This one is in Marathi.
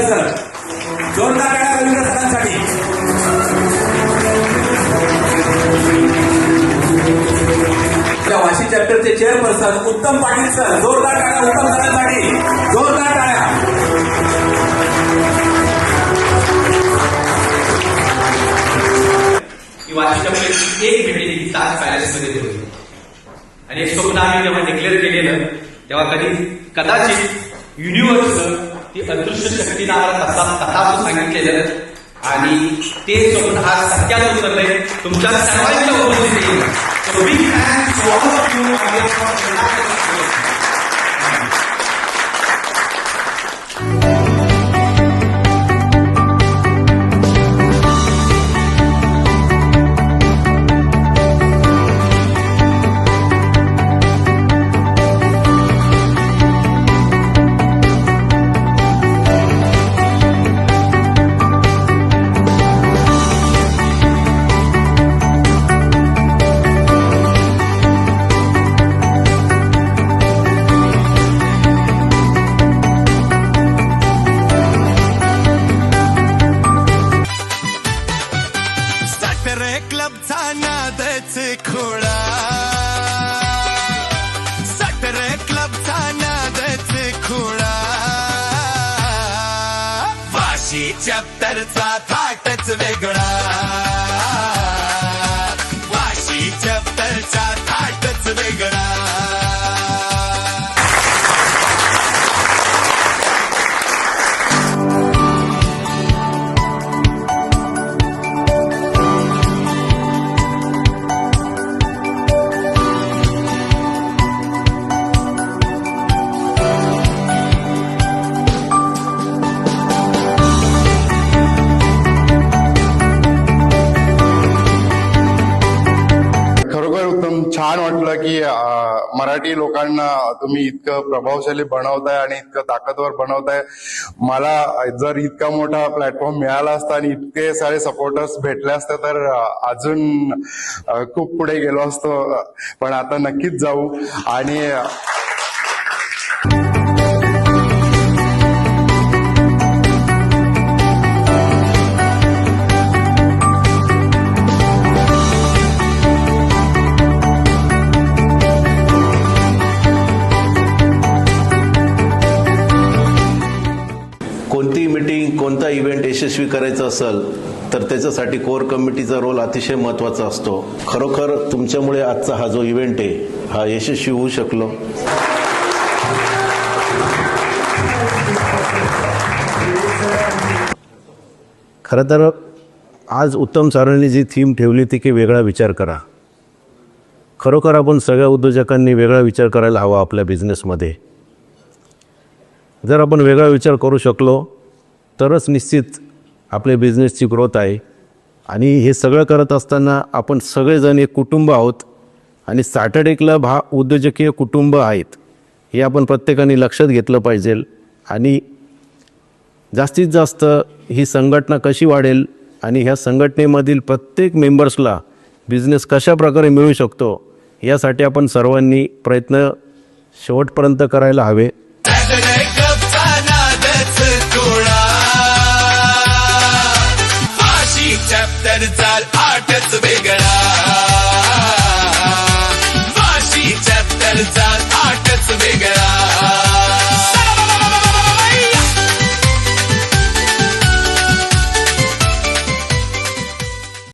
सर, जोरदार टाळ्या रवींद्र सरांसाठी. वाशी चॅप्टरचे चेअरपर्सन उत्तम पाटील सर, जोरदार टाळ्या उत्तम सरांसाठी, जोरदार टाळ्या. वाशी चॅप्टरची एक मीटिंग ताज पॅलेसमध्ये ठेवली आणि एक स्वप्न आम्ही जेव्हा डिक्लेअर केलेलं तेव्हा कदाचित युनिव्हर्स ती अदृश्य शक्ती नावाला तथाच सांगितलेलं आणि ते स्वप्न आज सत्यात उतरलंय तुमच्या सर्वांच्या उपस्थितीत. So big thanks to all of you on behalf of the National क्लबचा नादच खोळा, सटरे क्लबचा नादच खोळा, वाशी चॅप्टरचा थाटच वेगळा, वाशी चॅप्टरचा थाटच वेगळा. छान वाटलं की मराठी लोकांना तुम्ही इतकं प्रभावशाली बनवताय आणि इतकं ताकदवर बनवताय. मला जर इतका मोठा प्लॅटफॉर्म मिळाला असता आणि इतके सारे सपोर्टर्स भेटले असते तर अजून खूप पुढे गेलो असतो. पण आता नक्कीच जाऊ. आणि कोणती मीटिंग कोणता इव्हेंट यशस्वी करायचा असेल तर त्याच्यासाठी कोर कमिटीचा रोल अतिशय महत्त्वाचा असतो. खरोखर तुमच्यामुळे आजचा हा जो इव्हेंट आहे हा यशस्वी होऊ शकलो. खरं तर आज उत्तम सरांनी जी थीम ठेवली ती की वेगळा विचार करा. खरोखर आपण सगळ्या उद्योजकांनी वेगळा विचार करायला हवा आपल्या बिझनेसमध्ये. जर आपण वेगळा विचार करू शकलो तरच निश्चित आपल्या बिझनेसची ग्रोथ आहे. आणि हे सगळं करत असताना आपण सगळेजण एक कुटुंब आहोत आणि सॅटर्डे क्लब हा उद्योजकीय कुटुंब आहेत हे आपण प्रत्येकाने लक्षात घेतलं पाहिजे. आणि जास्तीत जास्त ही संघटना कशी वाढेल आणि ह्या संघटनेमधील प्रत्येक मेंबर्सला बिझनेस कशा प्रकारे मिळू शकतो यासाठी आपण सर्वांनी प्रयत्न शेवटपर्यंत करायला हवे. चॅप्टरचा आठच वेगळा, वाशी चॅप्टरचा